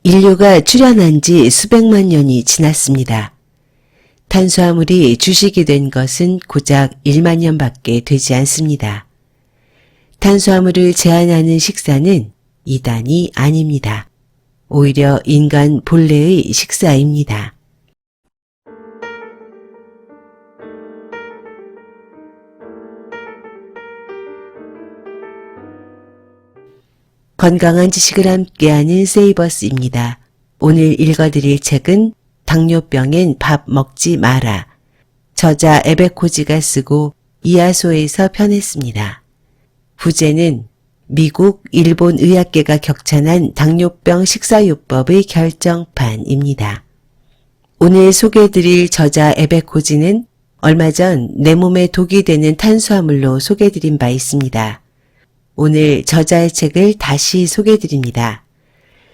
인류가 출현한 지 수백만 년이 지났습니다. 탄수화물이 주식이 된 것은 고작 1만 년밖에 되지 않습니다. 탄수화물을 제한하는 식사는 이단이 아닙니다. 오히려 인간 본래의 식사입니다. 건강한 지식을 함께하는 세이버스입니다. 오늘 읽어드릴 책은 당뇨병엔 밥 먹지 마라. 저자 에베코지가 쓰고 이하소에서 편했습니다. 부제는 미국, 일본 의학계가 격찬한 당뇨병 식사요법의 결정판입니다. 오늘 소개해드릴 저자 에베코지는 얼마 전 내 몸에 독이 되는 탄수화물로 소개해드린 바 있습니다. 오늘 저자의 책을 다시 소개해드립니다.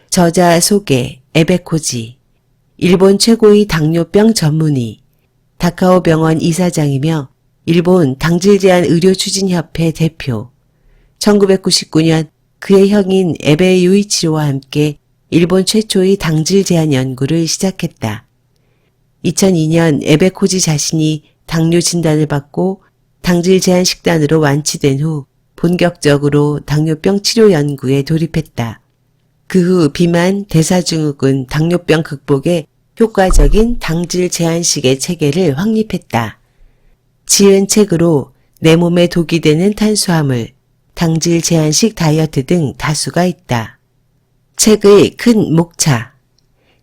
저자 소개, 에베코지, 일본 최고의 당뇨병 전문의, 다카오 병원 이사장이며 일본 당질제한의료추진협회 대표, 1999년 그의 형인 에베 요이치로와 함께 일본 최초의 당질 제한 연구를 시작했다. 2002년 에베코지 자신이 당뇨 진단을 받고 당질 제한 식단으로 완치된 후 본격적으로 당뇨병 치료 연구에 돌입했다. 그 후 비만, 대사증후군, 당뇨병 극복에 효과적인 당질 제한식의 체계를 확립했다. 지은 책으로 내 몸에 독이 되는 탄수화물, 당질 제한식 다이어트 등 다수가 있다. 책의 큰 목차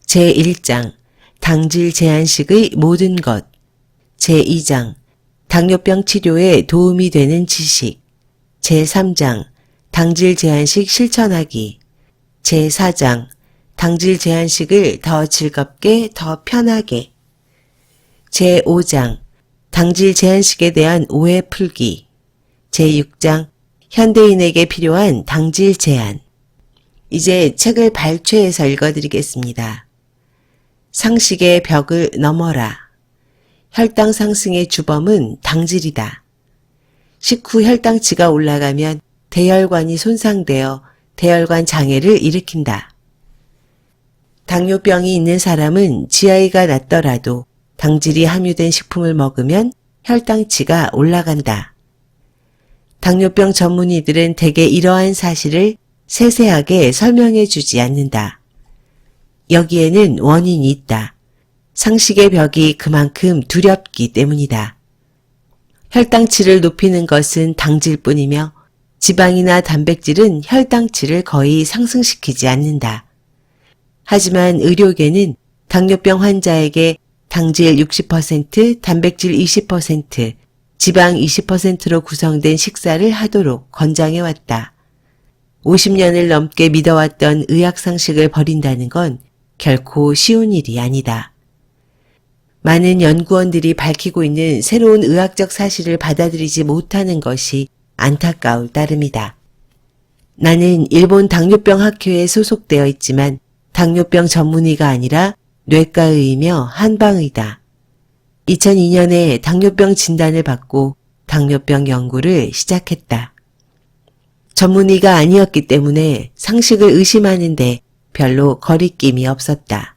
제1장 당질 제한식의 모든 것 제2장 당뇨병 치료에 도움이 되는 지식 제3장 당질 제한식 실천하기 제4장 당질 제한식을 더 즐겁게 더 편하게 제5장 당질 제한식에 대한 오해 풀기 제6장 현대인에게 필요한 당질 제한. 이제 책을 발췌해서 읽어드리겠습니다. 상식의 벽을 넘어라. 혈당 상승의 주범은 당질이다. 식후 혈당치가 올라가면 대혈관이 손상되어 대혈관 장애를 일으킨다. 당뇨병이 있는 사람은 GI가 낮더라도 당질이 함유된 식품을 먹으면 혈당치가 올라간다. 당뇨병 전문의들은 대개 이러한 사실을 세세하게 설명해 주지 않는다. 여기에는 원인이 있다. 상식의 벽이 그만큼 두렵기 때문이다. 혈당치를 높이는 것은 당질뿐이며 지방이나 단백질은 혈당치를 거의 상승시키지 않는다. 하지만 의료계는 당뇨병 환자에게 당질 60%, 단백질 20%, 지방 20%로 구성된 식사를 하도록 권장해왔다. 50년을 넘게 믿어왔던 의학 상식을 버린다는 건 결코 쉬운 일이 아니다. 많은 연구원들이 밝히고 있는 새로운 의학적 사실을 받아들이지 못하는 것이 안타까울 따름이다. 나는 일본 당뇨병 학회에 소속되어 있지만 당뇨병 전문의가 아니라 뇌과의이며 한방의다. 2002년에 당뇨병 진단을 받고 당뇨병 연구를 시작했다. 전문의가 아니었기 때문에 상식을 의심하는데 별로 거리낌이 없었다.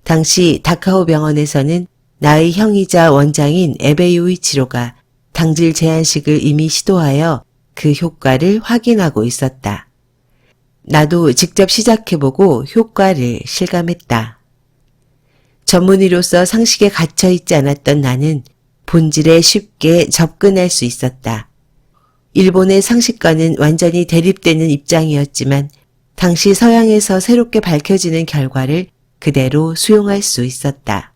당시 다카오 병원에서는 나의 형이자 원장인 에베 요이치로가 당질 제한식을 이미 시도하여 그 효과를 확인하고 있었다. 나도 직접 시작해보고 효과를 실감했다. 전문의로서 상식에 갇혀있지 않았던 나는 본질에 쉽게 접근할 수 있었다. 일본의 상식과는 완전히 대립되는 입장이었지만 당시 서양에서 새롭게 밝혀지는 결과를 그대로 수용할 수 있었다.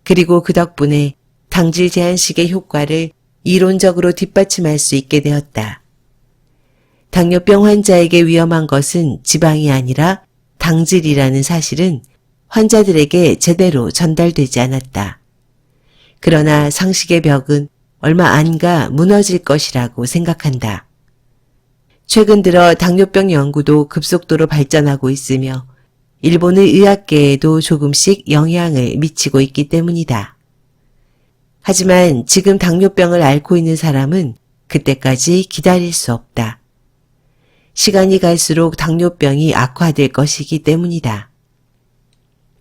그리고 그 덕분에 당질 제한식의 효과를 이론적으로 뒷받침할 수 있게 되었다. 당뇨병 환자에게 위험한 것은 지방이 아니라 당질이라는 사실은 환자들에게 제대로 전달되지 않았다. 그러나 상식의 벽은 얼마 안 가 무너질 것이라고 생각한다. 최근 들어 당뇨병 연구도 급속도로 발전하고 있으며 일본의 의학계에도 조금씩 영향을 미치고 있기 때문이다. 하지만 지금 당뇨병을 앓고 있는 사람은 그때까지 기다릴 수 없다. 시간이 갈수록 당뇨병이 악화될 것이기 때문이다.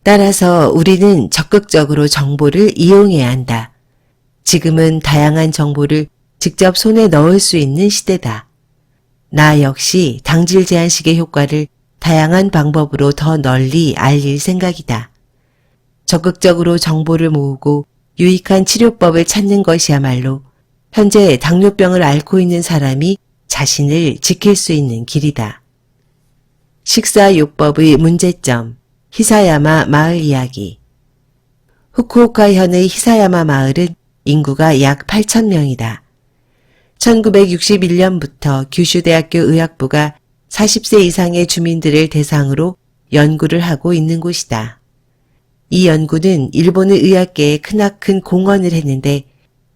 따라서 우리는 적극적으로 정보를 이용해야 한다. 지금은 다양한 정보를 직접 손에 넣을 수 있는 시대다. 나 역시 당질 제한식의 효과를 다양한 방법으로 더 널리 알릴 생각이다. 적극적으로 정보를 모으고 유익한 치료법을 찾는 것이야말로 현재 당뇨병을 앓고 있는 사람이 자신을 지킬 수 있는 길이다. 식사요법의 문제점, 히사야마 마을 이야기. 후쿠오카현의 히사야마 마을은 인구가 약 8,000명이다. 1961년부터 규슈대학교 의학부가 40세 이상의 주민들을 대상으로 연구를 하고 있는 곳이다. 이 연구는 일본의 의학계에 크나큰 공헌을 했는데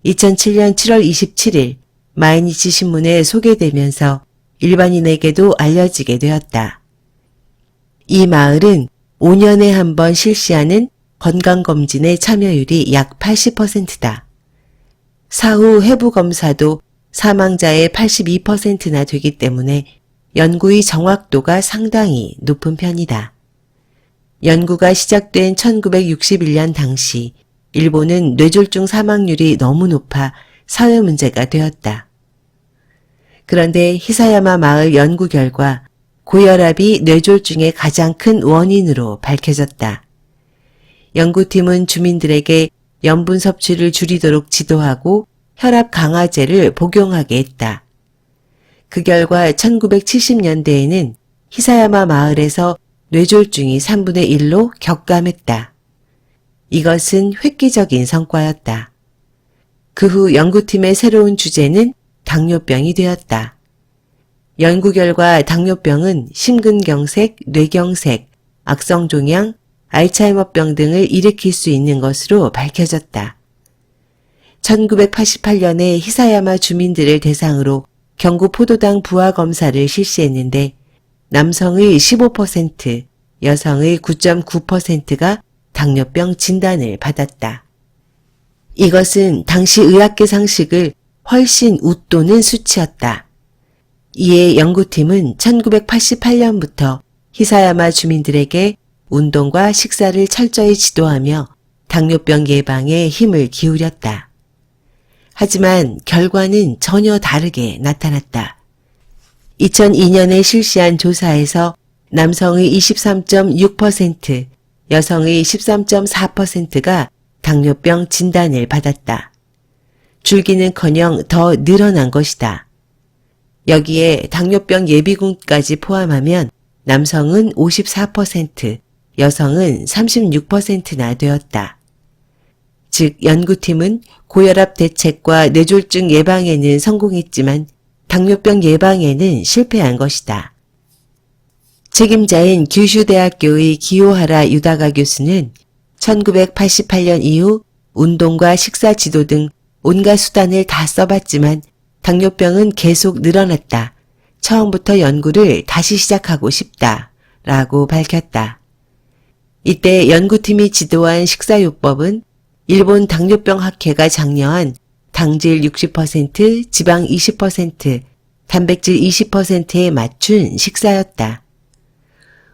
2007년 7월 27일 마이니치 신문에 소개되면서 일반인에게도 알려지게 되었다. 이 마을은 5년에 한 번 실시하는 건강검진의 참여율이 약 80%다. 사후 해부검사도 사망자의 82%나 되기 때문에 연구의 정확도가 상당히 높은 편이다. 연구가 시작된 1961년 당시 일본은 뇌졸중 사망률이 너무 높아 사회 문제가 되었다. 그런데 히사야마 마을 연구 결과 고혈압이 뇌졸중의 가장 큰 원인으로 밝혀졌다. 연구팀은 주민들에게 염분 섭취를 줄이도록 지도하고 혈압 강화제를 복용하게 했다. 그 결과 1970년대에는 히사야마 마을에서 뇌졸중이 3분의 1로 격감했다. 이것은 획기적인 성과였다. 그 후 연구팀의 새로운 주제는 당뇨병이 되었다. 연구 결과 당뇨병은 심근경색, 뇌경색, 악성종양, 알츠하이머병 등을 일으킬 수 있는 것으로 밝혀졌다. 1988년에 히사야마 주민들을 대상으로 경구 포도당 부하 검사를 실시했는데 남성의 15%, 여성의 9.9%가 당뇨병 진단을 받았다. 이것은 당시 의학계 상식을 훨씬 웃도는 수치였다. 이에 연구팀은 1988년부터 히사야마 주민들에게 운동과 식사를 철저히 지도하며 당뇨병 예방에 힘을 기울였다. 하지만 결과는 전혀 다르게 나타났다. 2002년에 실시한 조사에서 남성의 23.6%, 여성의 13.4%가 당뇨병 진단을 받았다. 줄기는커녕 더 늘어난 것이다. 여기에 당뇨병 예비군까지 포함하면 남성은 54%, 여성은 36%나 되었다. 즉 연구팀은 고혈압 대책과 뇌졸중 예방에는 성공했지만 당뇨병 예방에는 실패한 것이다. 책임자인 규슈대학교의 기요하라 유다가 교수는 1988년 이후 운동과 식사 지도 등 온갖 수단을 다 써봤지만 당뇨병은 계속 늘어났다. 처음부터 연구를 다시 시작하고 싶다. 라고 밝혔다. 이때 연구팀이 지도한 식사요법은 일본 당뇨병 학회가 장려한 당질 60%, 지방 20%, 단백질 20%에 맞춘 식사였다.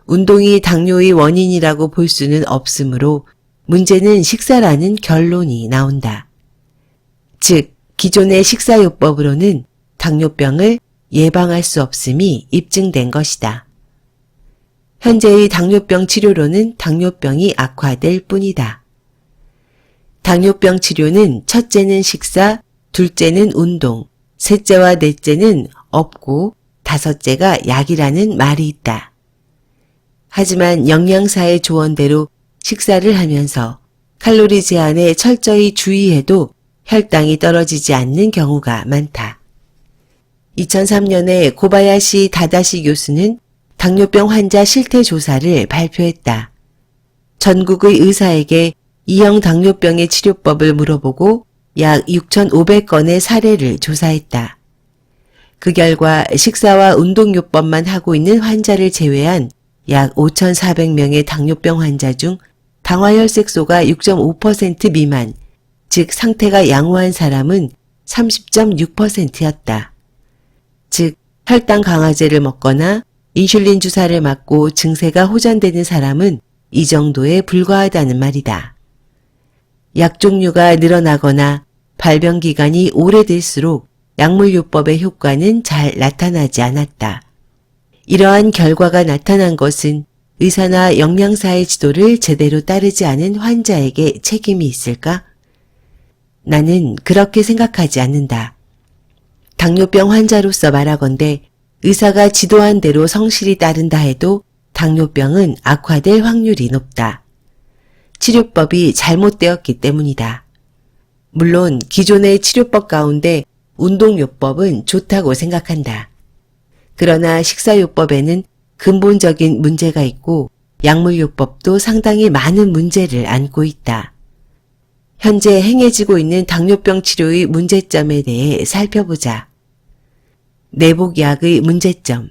운동이 당뇨의 원인이라고 볼 수는 없으므로 문제는 식사라는 결론이 나온다. 즉, 기존의 식사요법으로는 당뇨병을 예방할 수 없음이 입증된 것이다. 현재의 당뇨병 치료로는 당뇨병이 악화될 뿐이다. 당뇨병 치료는 첫째는 식사, 둘째는 운동, 셋째와 넷째는 없고 다섯째가 약이라는 말이 있다. 하지만 영양사의 조언대로 식사를 하면서 칼로리 제한에 철저히 주의해도 혈당이 떨어지지 않는 경우가 많다. 2003년에 고바야시 다다시 교수는 당뇨병 환자 실태 조사를 발표했다. 전국의 의사에게 E형 당뇨병의 치료법을 물어보고 약 6,500건의 사례를 조사했다. 그 결과 식사와 운동요법만 하고 있는 환자를 제외한 약 5,400명의 당뇨병 환자 중 당화혈색소가 6.5% 미만, 즉 상태가 양호한 사람은 30.6%였다. 즉 혈당 강화제를 먹거나 인슐린 주사를 맞고 증세가 호전되는 사람은 이 정도에 불과하다는 말이다. 약 종류가 늘어나거나 발병 기간이 오래될수록 약물요법의 효과는 잘 나타나지 않았다. 이러한 결과가 나타난 것은 의사나 영양사의 지도를 제대로 따르지 않은 환자에게 책임이 있을까? 나는 그렇게 생각하지 않는다. 당뇨병 환자로서 말하건대 의사가 지도한 대로 성실히 따른다 해도 당뇨병은 악화될 확률이 높다. 치료법이 잘못되었기 때문이다. 물론 기존의 치료법 가운데 운동요법은 좋다고 생각한다. 그러나 식사요법에는 근본적인 문제가 있고 약물요법도 상당히 많은 문제를 안고 있다. 현재 행해지고 있는 당뇨병 치료의 문제점에 대해 살펴보자. 내복약의 문제점.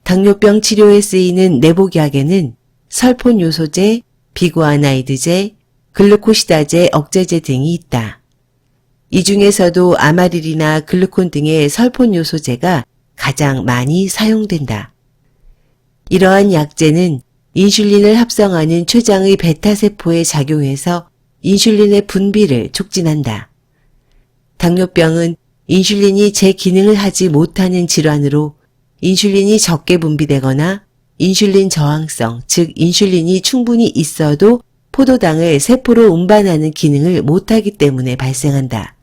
당뇨병 치료에 쓰이는 내복약에는 설폰요소제, 비구아나이드제, 글루코시다제 억제제 등이 있다. 이 중에서도 아마릴이나 글루콘 등의 설폰요소제가 가장 많이 사용된다. 이러한 약제는 인슐린을 합성하는 췌장의 베타세포에 작용해서 인슐린의 분비를 촉진한다. 당뇨병은 인슐린이 제 기능을 하지 못하는 질환으로 인슐린이 적게 분비되거나 인슐린 저항성, 즉 인슐린이 충분히 있어도 포도당을 세포로 운반하는 기능을 못하기 때문에 발생한다.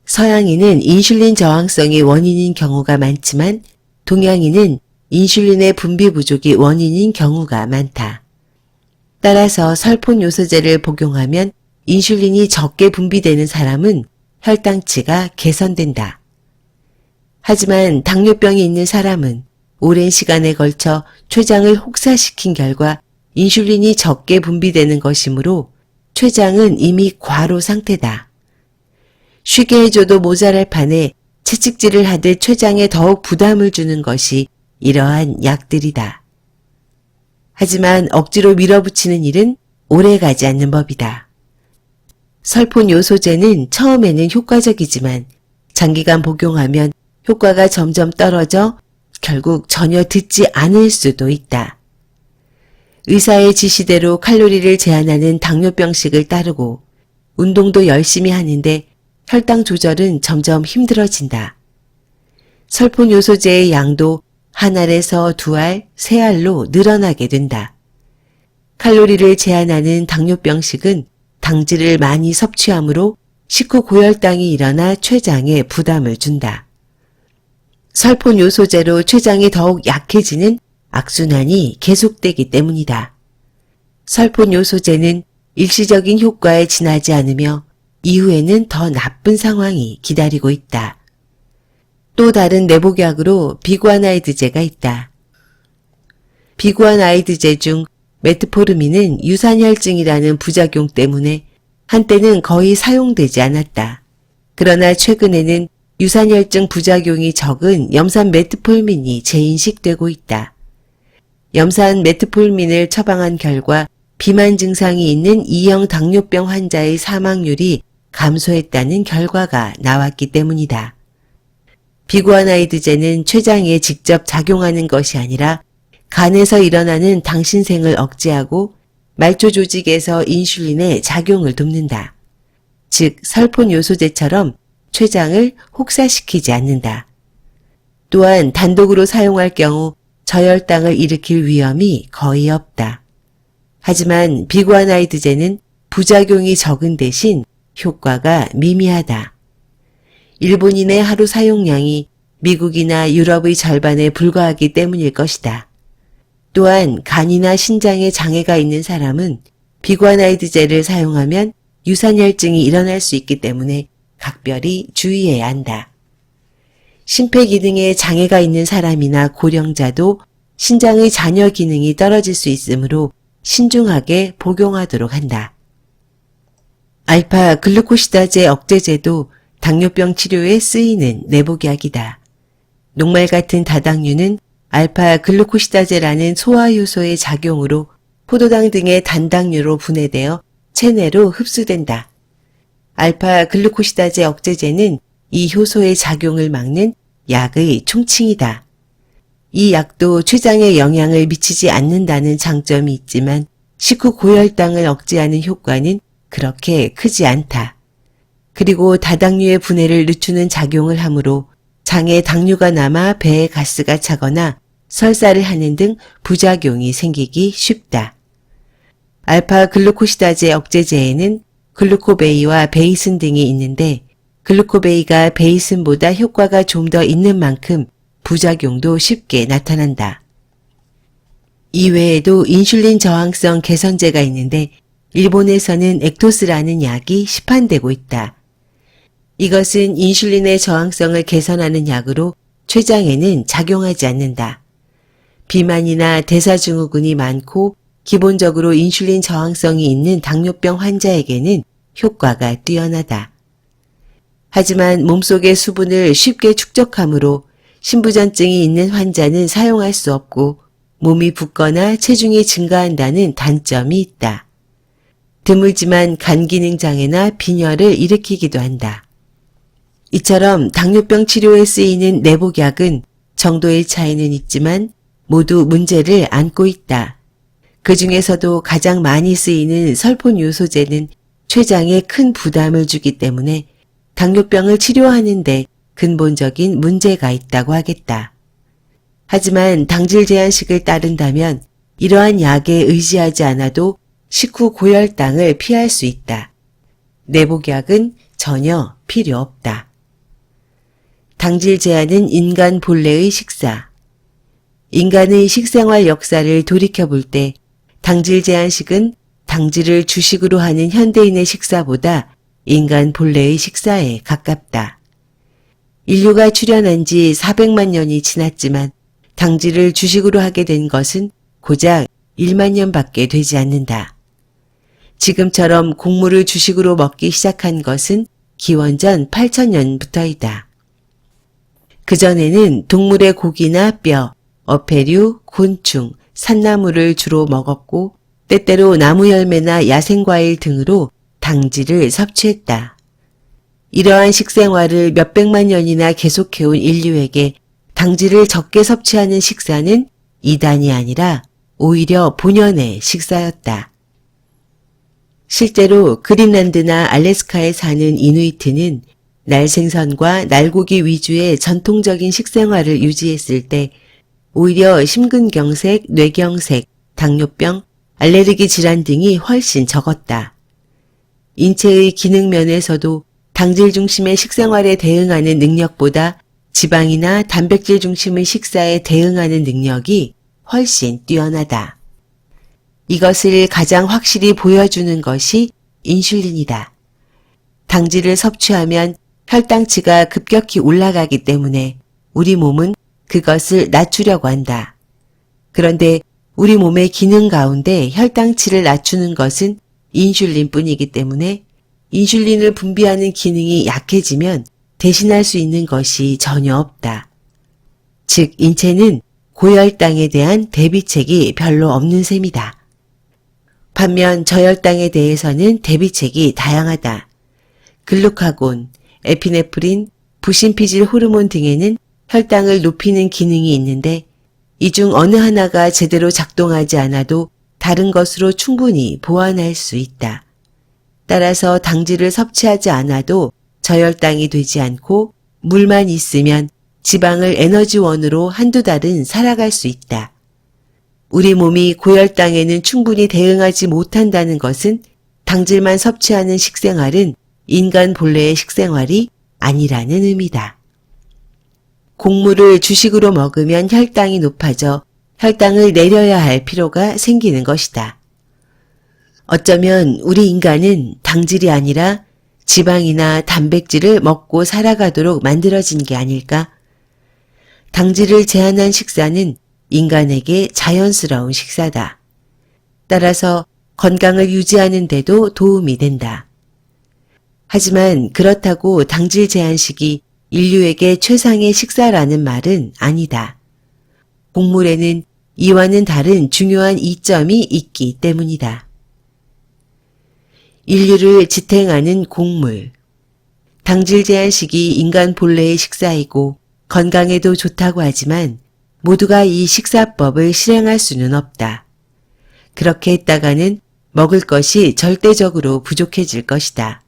서양인은 인슐린 저항성이 원인인 경우가 많지만 동양인은 인슐린의 분비 부족이 원인인 경우가 많다. 따라서 설폰요소제를 복용하면 인슐린이 적게 분비되는 사람은 혈당치가 개선된다. 하지만 당뇨병이 있는 사람은 오랜 시간에 걸쳐 췌장을 혹사시킨 결과 인슐린이 적게 분비되는 것이므로 췌장은 이미 과로 상태다. 쉬게 해줘도 모자랄 판에 채찍질을 하듯 췌장에 더욱 부담을 주는 것이 이러한 약들이다. 하지만 억지로 밀어붙이는 일은 오래가지 않는 법이다. 설폰요소제는 처음에는 효과적이지만 장기간 복용하면 효과가 점점 떨어져 결국 전혀 듣지 않을 수도 있다. 의사의 지시대로 칼로리를 제한하는 당뇨병식을 따르고 운동도 열심히 하는데 혈당 조절은 점점 힘들어진다. 설폰요소제의 양도 한 알에서 두 알, 세 알로 늘어나게 된다. 칼로리를 제한하는 당뇨병식은 당질을 많이 섭취하므로 식후 고혈당이 일어나 췌장에 부담을 준다. 설폰요소제로 췌장이 더욱 약해지는 악순환이 계속되기 때문이다. 설폰요소제는 일시적인 효과에 지나지 않으며 이후에는 더 나쁜 상황이 기다리고 있다. 또 다른 내복약으로 비구아나이드제가 있다. 비구아나이드제 중 메트포르민은 유산혈증이라는 부작용 때문에 한때는 거의 사용되지 않았다. 그러나 최근에는 유산혈증 부작용이 적은 염산 메트폴민이 재인식되고 있다. 염산 메트폴민을 처방한 결과 비만 증상이 있는 2형 당뇨병 환자의 사망률이 감소했다는 결과가 나왔기 때문이다. 비구아나이드제는 췌장에 직접 작용하는 것이 아니라 간에서 일어나는 당신생을 억제하고 말초 조직에서 인슐린의 작용을 돕는다. 즉 설폰요소제처럼 췌장을 혹사시키지 않는다. 또한 단독으로 사용할 경우 저혈당을 일으킬 위험이 거의 없다. 하지만 비구아나이드제는 부작용이 적은 대신 효과가 미미하다. 일본인의 하루 사용량이 미국이나 유럽의 절반에 불과하기 때문일 것이다. 또한 간이나 신장에 장애가 있는 사람은 비구아나이드제를 사용하면 유산혈증이 일어날 수 있기 때문에 각별히 주의해야 한다. 심폐기능에 장애가 있는 사람이나 고령자도 신장의 잔여 기능이 떨어질 수 있으므로 신중하게 복용하도록 한다. 알파 글루코시다제 억제제도 당뇨병 치료에 쓰이는 내복약이다. 녹말 같은 다당류는 알파 글루코시다제라는 소화효소의 작용으로 포도당 등의 단당류로 분해되어 체내로 흡수된다. 알파 글루코시다제 억제제는 이 효소의 작용을 막는 약의 총칭이다. 이 약도 췌장에 영향을 미치지 않는다는 장점이 있지만 식후 고혈당을 억제하는 효과는 그렇게 크지 않다. 그리고 다당류의 분해를 늦추는 작용을 하므로 장에 당류가 남아 배에 가스가 차거나 설사를 하는 등 부작용이 생기기 쉽다. 알파 글루코시다제 억제제에는 글루코베이와 베이슨 등이 있는데 글루코베이가 베이슨보다 효과가 좀 더 있는 만큼 부작용도 쉽게 나타난다. 이외에도 인슐린 저항성 개선제가 있는데 일본에서는 액토스라는 약이 시판되고 있다. 이것은 인슐린의 저항성을 개선하는 약으로 췌장에는 작용하지 않는다. 비만이나 대사증후군이 많고 기본적으로 인슐린 저항성이 있는 당뇨병 환자에게는 효과가 뛰어나다. 하지만 몸속의 수분을 쉽게 축적하므로 신부전증이 있는 환자는 사용할 수 없고 몸이 붓거나 체중이 증가한다는 단점이 있다. 드물지만 간 기능 장애나 빈혈을 일으키기도 한다. 이처럼 당뇨병 치료에 쓰이는 내복약은 정도의 차이는 있지만 모두 문제를 안고 있다. 그 중에서도 가장 많이 쓰이는 설폰요소제는 췌장에 큰 부담을 주기 때문에 당뇨병을 치료하는 데 근본적인 문제가 있다고 하겠다. 하지만 당질 제한식을 따른다면 이러한 약에 의지하지 않아도 식후 고혈당을 피할 수 있다. 내복약은 전혀 필요 없다. 당질 제한은 인간 본래의 식사. 인간의 식생활 역사를 돌이켜볼 때 당질 제한식은 당질을 주식으로 하는 현대인의 식사보다 인간 본래의 식사에 가깝다. 인류가 출현한 지 400만 년이 지났지만 당질을 주식으로 하게 된 것은 고작 1만 년밖에 되지 않는다. 지금처럼 곡물을 주식으로 먹기 시작한 것은 기원전 8천년부터이다. 그전에는 동물의 고기나 뼈, 어패류, 곤충, 산나물을 주로 먹었고 때때로 나무 열매나 야생과일 등으로 당질을 섭취했다. 이러한 식생활을 몇백만 년이나 계속해온 인류에게 당질을 적게 섭취하는 식사는 이단이 아니라 오히려 본연의 식사였다. 실제로 그린란드나 알래스카에 사는 이누이트는 날생선과 날고기 위주의 전통적인 식생활을 유지했을 때 오히려 심근경색, 뇌경색, 당뇨병, 알레르기 질환 등이 훨씬 적었다. 인체의 기능 면에서도 당질 중심의 식생활에 대응하는 능력보다 지방이나 단백질 중심의 식사에 대응하는 능력이 훨씬 뛰어나다. 이것을 가장 확실히 보여주는 것이 인슐린이다. 당질을 섭취하면 혈당치가 급격히 올라가기 때문에 우리 몸은 그것을 낮추려고 한다. 그런데 우리 몸의 기능 가운데 혈당치를 낮추는 것은 인슐린뿐이기 때문에 인슐린을 분비하는 기능이 약해지면 대신할 수 있는 것이 전혀 없다. 즉 인체는 고혈당에 대한 대비책이 별로 없는 셈이다. 반면 저혈당에 대해서는 대비책이 다양하다. 글루카곤, 에피네프린, 부신피질 호르몬 등에는 혈당을 높이는 기능이 있는데 이 중 어느 하나가 제대로 작동하지 않아도 다른 것으로 충분히 보완할 수 있다. 따라서 당질을 섭취하지 않아도 저혈당이 되지 않고 물만 있으면 지방을 에너지원으로 한두 달은 살아갈 수 있다. 우리 몸이 고혈당에는 충분히 대응하지 못한다는 것은 당질만 섭취하는 식생활은 인간 본래의 식생활이 아니라는 의미다. 곡물을 주식으로 먹으면 혈당이 높아져 혈당을 내려야 할 필요가 생기는 것이다. 어쩌면 우리 인간은 당질이 아니라 지방이나 단백질을 먹고 살아가도록 만들어진 게 아닐까? 당질을 제한한 식사는 인간에게 자연스러운 식사다. 따라서 건강을 유지하는 데도 도움이 된다. 하지만 그렇다고 당질 제한식이 인류에게 최상의 식사라는 말은 아니다. 곡물에는 이와는 다른 중요한 이점이 있기 때문이다. 인류를 지탱하는 곡물. 당질 제한식이 인간 본래의 식사이고 건강에도 좋다고 하지만 모두가 이 식사법을 실행할 수는 없다. 그렇게 했다가는 먹을 것이 절대적으로 부족해질 것이다.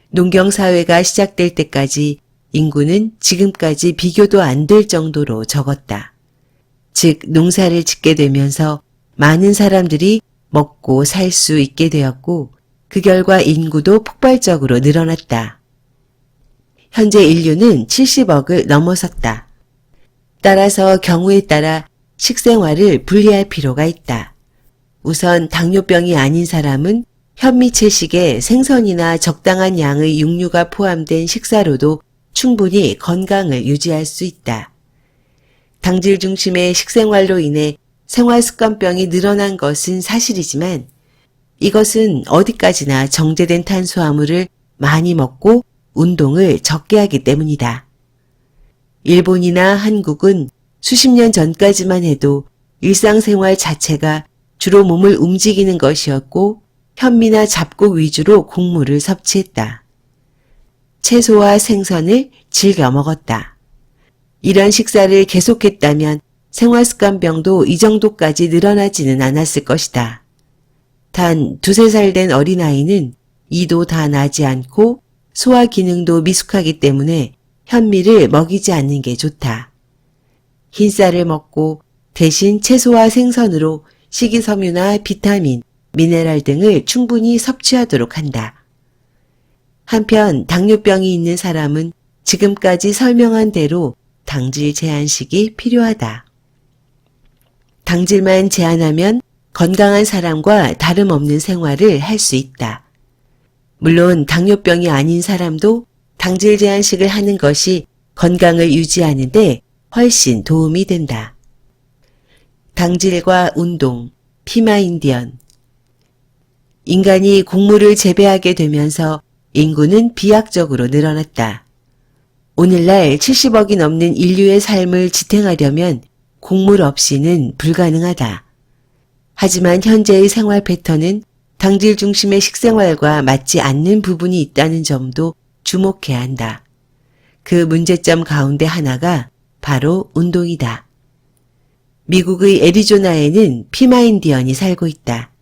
농경사회가 시작될 때까지 인구는 지금까지 비교도 안 될 정도로 적었다. 즉 농사를 짓게 되면서 많은 사람들이 먹고 살 수 있게 되었고 그 결과 인구도 폭발적으로 늘어났다. 현재 인류는 70억을 넘어섰다. 따라서 경우에 따라 식생활을 분리할 필요가 있다. 우선 당뇨병이 아닌 사람은 현미 채식에 생선이나 적당한 양의 육류가 포함된 식사로도 충분히 건강을 유지할 수 있다. 당질 중심의 식생활로 인해 생활습관병이 늘어난 것은 사실이지만 이것은 어디까지나 정제된 탄수화물을 많이 먹고 운동을 적게 하기 때문이다. 일본이나 한국은 수십 년 전까지만 해도 일상생활 자체가 주로 몸을 움직이는 것이었고 현미나 잡곡 위주로 곡물을 섭취했다. 채소와 생선을 즐겨 먹었다. 이런 식사를 계속했다면 생활습관병도 이 정도까지 늘어나지는 않았을 것이다. 단 2~3살 된 어린아이는 이도 다 나지 않고 소화 기능도 미숙하기 때문에 현미를 먹이지 않는 게 좋다. 흰쌀을 먹고 대신 채소와 생선으로 식이섬유나 비타민, 미네랄 등을 충분히 섭취하도록 한다. 한편 당뇨병이 있는 사람은 지금까지 설명한 대로 당질 제한식이 필요하다. 당질만 제한하면 건강한 사람과 다름없는 생활을 할 수 있다. 물론 당뇨병이 아닌 사람도 당질 제한식을 하는 것이 건강을 유지하는 데 훨씬 도움이 된다. 당질과 운동, 피마인디언. 인간이 곡물을 재배하게 되면서 인구는 비약적으로 늘어났다. 오늘날 70억이 넘는 인류의 삶을 지탱하려면 곡물 없이는 불가능하다. 하지만 현재의 생활 패턴은 당질 중심의 식생활과 맞지 않는 부분이 있다는 점도 주목해야 한다. 그 문제점 가운데 하나가 바로 운동이다. 미국의 애리조나에는 피마인디언이 살고 있다.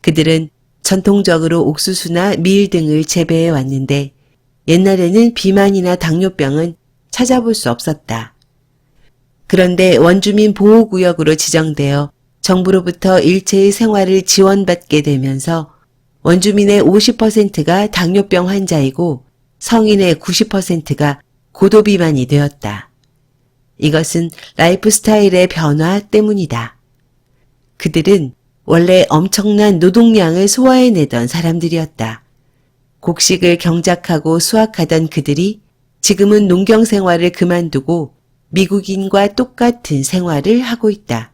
그들은 전통적으로 옥수수나 밀 등을 재배해 왔는데 옛날에는 비만이나 당뇨병은 찾아볼 수 없었다. 그런데 원주민 보호구역으로 지정되어 정부로부터 일체의 생활을 지원받게 되면서 원주민의 50%가 당뇨병 환자이고 성인의 90%가 고도비만이 되었다. 이것은 라이프 스타일의 변화 때문이다. 그들은 원래 엄청난 노동량을 소화해내던 사람들이었다. 곡식을 경작하고 수확하던 그들이 지금은 농경 생활을 그만두고 미국인과 똑같은 생활을 하고 있다.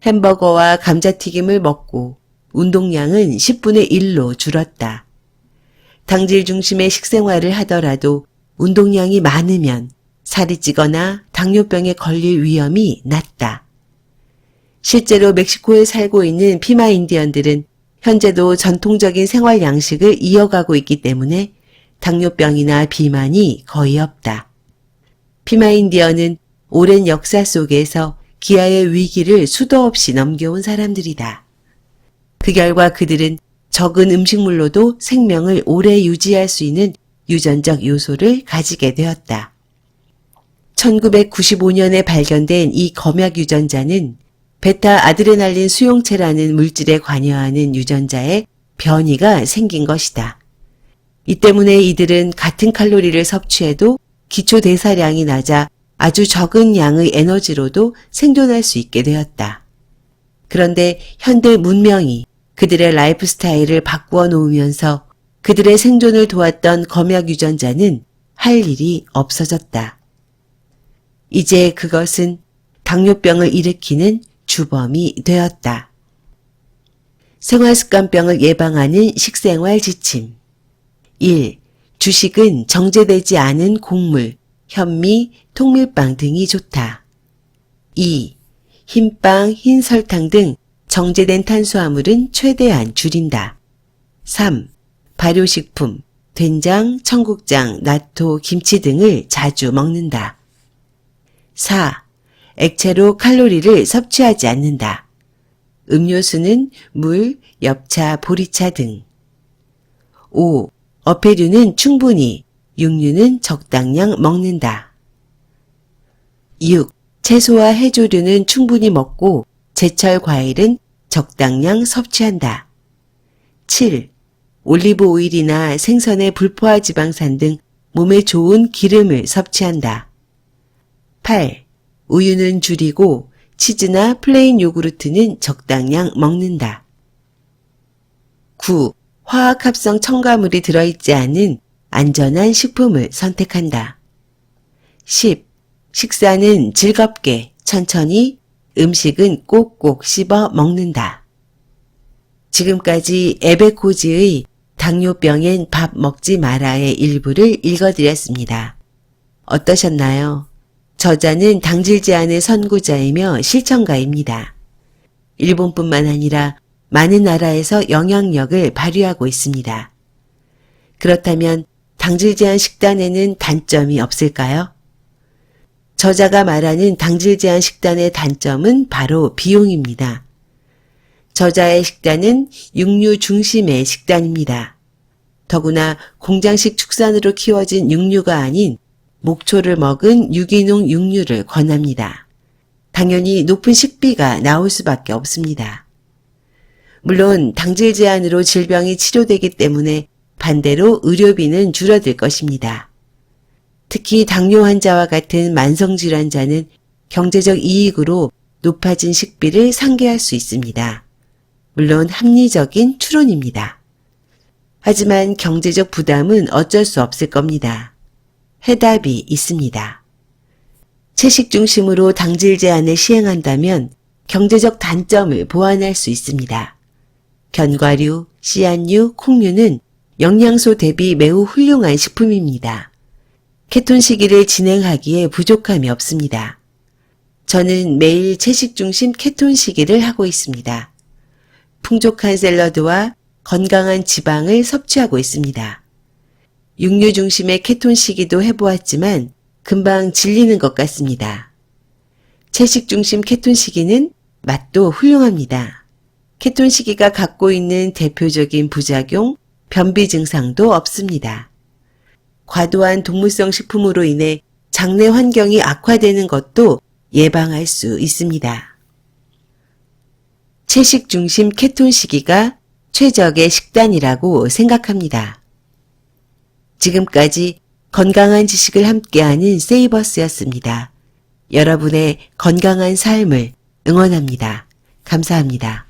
햄버거와 감자튀김을 먹고 운동량은 10분의 1로 줄었다. 당질 중심의 식생활을 하더라도 운동량이 많으면 살이 찌거나 당뇨병에 걸릴 위험이 낮다. 실제로 멕시코에 살고 있는 피마 인디언들은 현재도 전통적인 생활 양식을 이어가고 있기 때문에 당뇨병이나 비만이 거의 없다. 피마 인디언은 오랜 역사 속에서 기아의 위기를 수도 없이 넘겨온 사람들이다. 그 결과 그들은 적은 음식물로도 생명을 오래 유지할 수 있는 유전적 요소를 가지게 되었다. 1995년에 발견된 이 검약 유전자는 베타 아드레날린 수용체라는 물질에 관여하는 유전자에 변이가 생긴 것이다. 이 때문에 이들은 같은 칼로리를 섭취해도 기초 대사량이 낮아 아주 적은 양의 에너지로도 생존할 수 있게 되었다. 그런데 현대 문명이 그들의 라이프 스타일을 바꾸어 놓으면서 그들의 생존을 도왔던 검약 유전자는 할 일이 없어졌다. 이제 그것은 당뇨병을 일으키는 주범이 되었다. 생활습관병을 예방하는 식생활 지침. 1. 주식은 정제되지 않은 곡물, 현미, 통밀빵 등이 좋다. 2. 흰빵, 흰설탕 등 정제된 탄수화물은 최대한 줄인다. 3. 발효식품, 된장, 청국장, 나토, 김치 등을 자주 먹는다. 4. 액체로 칼로리를 섭취하지 않는다. 음료수는 물, 엽차, 보리차 등. 5. 어패류는 충분히, 육류는 적당량 먹는다. 6. 채소와 해조류는 충분히 먹고 제철 과일은 적당량 섭취한다. 7. 올리브 오일이나 생선의 불포화 지방산 등 몸에 좋은 기름을 섭취한다. 8. 우유는 줄이고 치즈나 플레인 요구르트는 적당량 먹는다. 9. 화학합성 첨가물이 들어있지 않은 안전한 식품을 선택한다. 10. 식사는 즐겁게, 천천히, 음식은 꼭꼭 씹어 먹는다. 지금까지 에베코지의 당뇨병엔 밥 먹지 마라의 일부를 읽어드렸습니다. 어떠셨나요? 저자는 당질 제한의 선구자이며 실천가입니다. 일본뿐만 아니라 많은 나라에서 영향력을 발휘하고 있습니다. 그렇다면 당질 제한 식단에는 단점이 없을까요? 저자가 말하는 당질 제한 식단의 단점은 바로 비용입니다. 저자의 식단은 육류 중심의 식단입니다. 더구나 공장식 축산으로 키워진 육류가 아닌 목초를 먹은 유기농 육류를 권합니다. 당연히 높은 식비가 나올 수밖에 없습니다. 물론 당질 제한으로 질병이 치료되기 때문에 반대로 의료비는 줄어들 것입니다. 특히 당뇨 환자와 같은 만성질환자는 경제적 이익으로 높아진 식비를 상회할 수 있습니다. 물론 합리적인 추론입니다. 하지만 경제적 부담은 어쩔 수 없을 겁니다. 해답이 있습니다. 채식 중심으로 당질 제한을 시행한다면 경제적 단점을 보완할 수 있습니다. 견과류, 씨앗류, 콩류는 영양소 대비 매우 훌륭한 식품입니다. 케톤 시기를 진행하기에 부족함이 없습니다. 저는 매일 채식 중심 케톤 시기를 하고 있습니다. 풍족한 샐러드와 건강한 지방을 섭취하고 있습니다. 육류 중심의 케톤 시기도 해보았지만 금방 질리는 것 같습니다. 채식 중심 케톤 시기는 맛도 훌륭합니다. 케톤 시기가 갖고 있는 대표적인 부작용, 변비 증상도 없습니다. 과도한 동물성 식품으로 인해 장내 환경이 악화되는 것도 예방할 수 있습니다. 채식 중심 케톤 시기가 최적의 식단이라고 생각합니다. 지금까지 건강한 지식을 함께하는 세이버스였습니다. 여러분의 건강한 삶을 응원합니다. 감사합니다.